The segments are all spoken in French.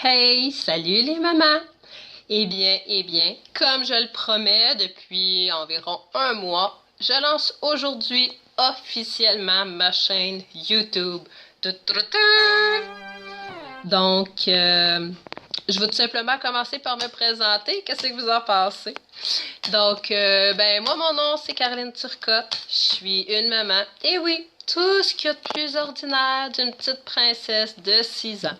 Hey, salut les mamans! Comme je le promets depuis environ un mois, je lance aujourd'hui officiellement ma chaîne YouTube. Donc, je vais tout simplement commencer par me présenter. Qu'est-ce que vous en pensez? Donc, moi, mon nom, c'est Caroline Turcotte. Je suis une maman. Et oui, tout ce qu'il y a de plus ordinaire d'une petite princesse de 6 ans.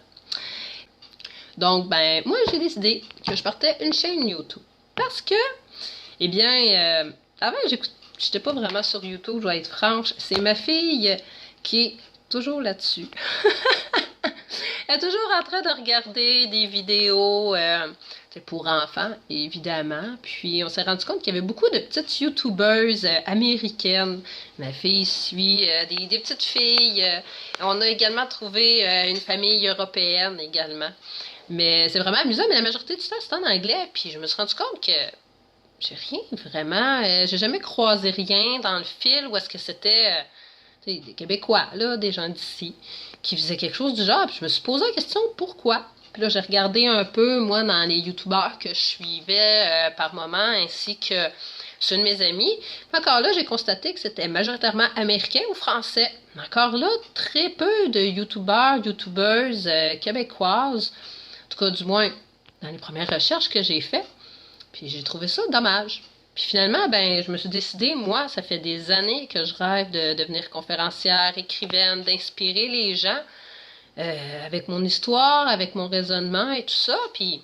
Donc, moi, j'ai décidé que je partais une chaîne YouTube. Parce que, avant, j'étais pas vraiment sur YouTube, je dois être franche. C'est ma fille qui est toujours là-dessus. Elle est toujours en train de regarder des vidéos pour enfants, évidemment. Puis, on s'est rendu compte qu'il y avait beaucoup de petites YouTubeuses américaines. Ma fille suit des petites filles. On a également trouvé une famille européenne également. Mais c'est vraiment amusant, mais la majorité du temps, c'est en anglais. Puis je me suis rendu compte que j'ai rien vraiment. J'ai jamais croisé rien dans le fil où est-ce que c'était des Québécois, là, des gens d'ici, qui faisaient quelque chose du genre. Puis je me suis posé la question pourquoi. Puis là, j'ai regardé un peu, moi, dans les youtubeurs que je suivais par moment, ainsi que ceux de mes amis. Puis encore là, j'ai constaté que c'était majoritairement américain ou français. Encore là, très peu de youtubeuses québécoises. En tout cas, du moins, dans les premières recherches que j'ai faites. Puis j'ai trouvé ça dommage. Puis finalement, je me suis décidée, moi, ça fait des années que je rêve de devenir conférencière, écrivaine, d'inspirer les gens avec mon histoire, avec mon raisonnement et tout ça. Puis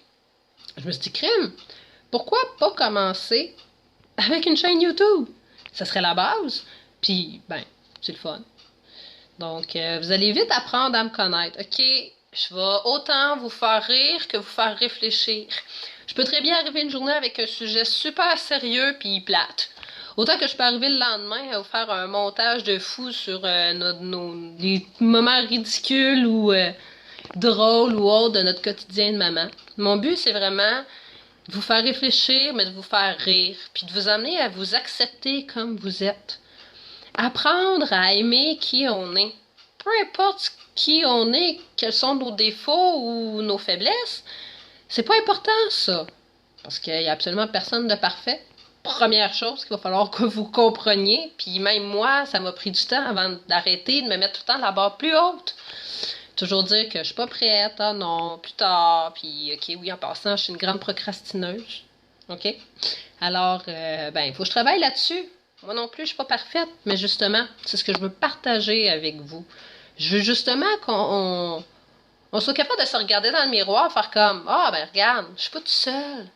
je me suis dit, crime, pourquoi pas commencer avec une chaîne YouTube? Ça serait la base. Puis, c'est le fun. Donc, vous allez vite apprendre à me connaître. OK, je vais autant vous faire rire que vous faire réfléchir. Je peux très bien arriver une journée avec un sujet super sérieux puis plate. Autant que je peux arriver le lendemain à vous faire un montage de fou sur les moments ridicules ou drôles ou autres de notre quotidien de maman. Mon but, c'est vraiment de vous faire réfléchir, mais de vous faire rire, puis de vous amener à vous accepter comme vous êtes. Apprendre à aimer qui on est. Peu importe qui on est, quels sont nos défauts ou nos faiblesses, c'est pas important ça. Parce qu'il y a absolument personne de parfait. Première chose qu'il va falloir que vous compreniez, puis même moi, ça m'a pris du temps avant d'arrêter de me mettre tout le temps la barre plus haute. Toujours dire que je suis pas prête, ah non, plus tard, puis ok, oui, en passant, je suis une grande procrastineuse. OK? Alors, il faut que je travaille là-dessus. Moi non plus, je suis pas parfaite, mais justement, c'est ce que je veux partager avec vous. Je veux justement qu'on soit capable de se regarder dans le miroir, faire comme, regarde, je suis pas toute seule.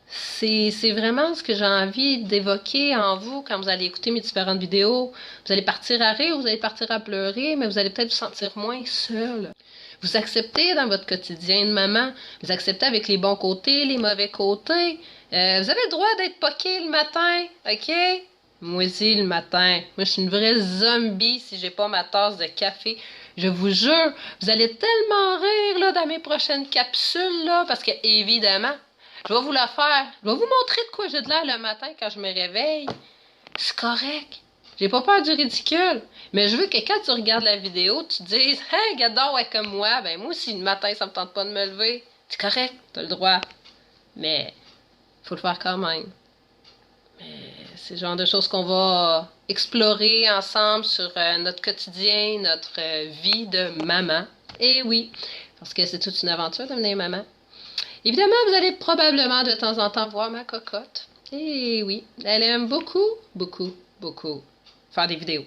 C'est vraiment ce que j'ai envie d'évoquer en vous quand vous allez écouter mes différentes vidéos. Vous allez partir à rire, vous allez partir à pleurer, mais vous allez peut-être vous sentir moins seul. Vous acceptez dans votre quotidien de maman, vous acceptez avec les bons côtés, les mauvais côtés. Vous avez le droit d'être poqué le matin, OK? Moi aussi, le matin. Moi, je suis une vraie zombie si j'ai pas ma tasse de café. Je vous jure, vous allez tellement rire là, dans mes prochaines capsules, là, parce que, évidemment, je vais vous la faire. Je vais vous montrer de quoi j'ai de l'air le matin quand je me réveille. C'est correct. J'ai pas peur du ridicule. Mais je veux que quand tu regardes la vidéo, tu te dises, hey, regarde donc, ouais, comme moi. Moi aussi, le matin, ça me tente pas de me lever. C'est correct, t'as le droit. Mais, faut le faire quand même. C'est le genre de choses qu'on va explorer ensemble sur notre quotidien, notre vie de maman. Et oui, parce que c'est toute une aventure de devenir maman. Évidemment, vous allez probablement de temps en temps voir ma cocotte. Et oui, elle aime beaucoup, beaucoup, beaucoup faire des vidéos.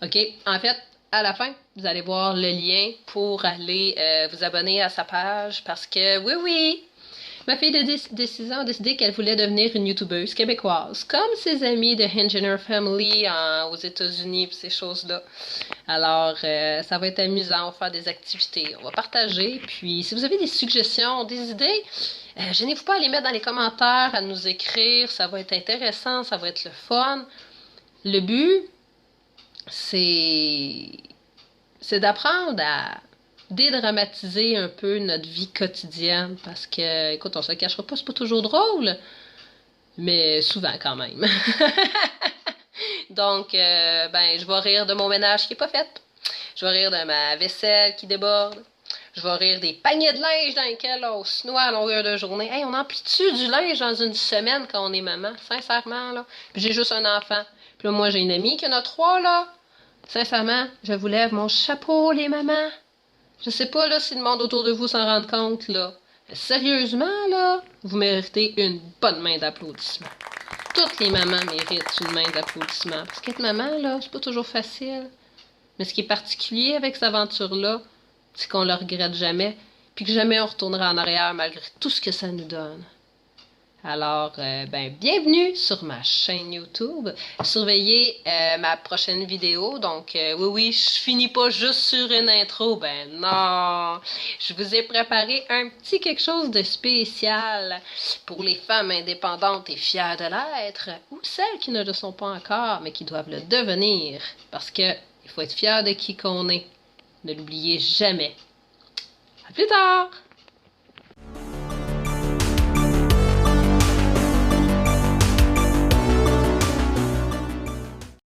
OK? En fait, à la fin, vous allez voir le lien pour aller vous abonner à sa page parce que, oui, ma fille de 6 ans a décidé qu'elle voulait devenir une youtubeuse québécoise, comme ses amis de Engineer Family aux États-Unis et ces choses-là. Alors, ça va être amusant, on va faire des activités, on va partager. Puis, si vous avez des suggestions, des idées, gênez-vous pas à les mettre dans les commentaires, à nous écrire. Ça va être intéressant, ça va être le fun. Le but, c'est d'apprendre à dédramatiser un peu notre vie quotidienne parce que, écoute, on se le cachera pas, c'est pas toujours drôle, mais souvent quand même. Donc, je vais rire de mon ménage qui est pas fait. Je vais rire de ma vaisselle qui déborde. Je vais rire des paniers de linge dans lesquels on se noie à longueur de journée. Hey, on emplit-tu du linge dans une semaine quand on est maman? Sincèrement, là. Puis j'ai juste un enfant. Puis là, moi, j'ai une amie qui en a 3, là. Sincèrement, je vous lève mon chapeau, les mamans. Je sais pas, là, si le monde autour de vous s'en rend compte, là. Mais sérieusement, là, vous méritez une bonne main d'applaudissement. Toutes les mamans méritent une main d'applaudissement. Parce qu'être maman, là, c'est pas toujours facile. Mais ce qui est particulier avec cette aventure-là, c'est qu'on le regrette jamais, puis que jamais on retournera en arrière malgré tout ce que ça nous donne. Alors, bienvenue sur ma chaîne YouTube. Surveillez ma prochaine vidéo. Donc, oui, je finis pas juste sur une intro. Ben non! Je vous ai préparé un petit quelque chose de spécial pour les femmes indépendantes et fières de l'être, ou celles qui ne le sont pas encore, mais qui doivent le devenir. Parce que il faut être fier de qui qu'on est. Ne l'oubliez jamais. À plus tard!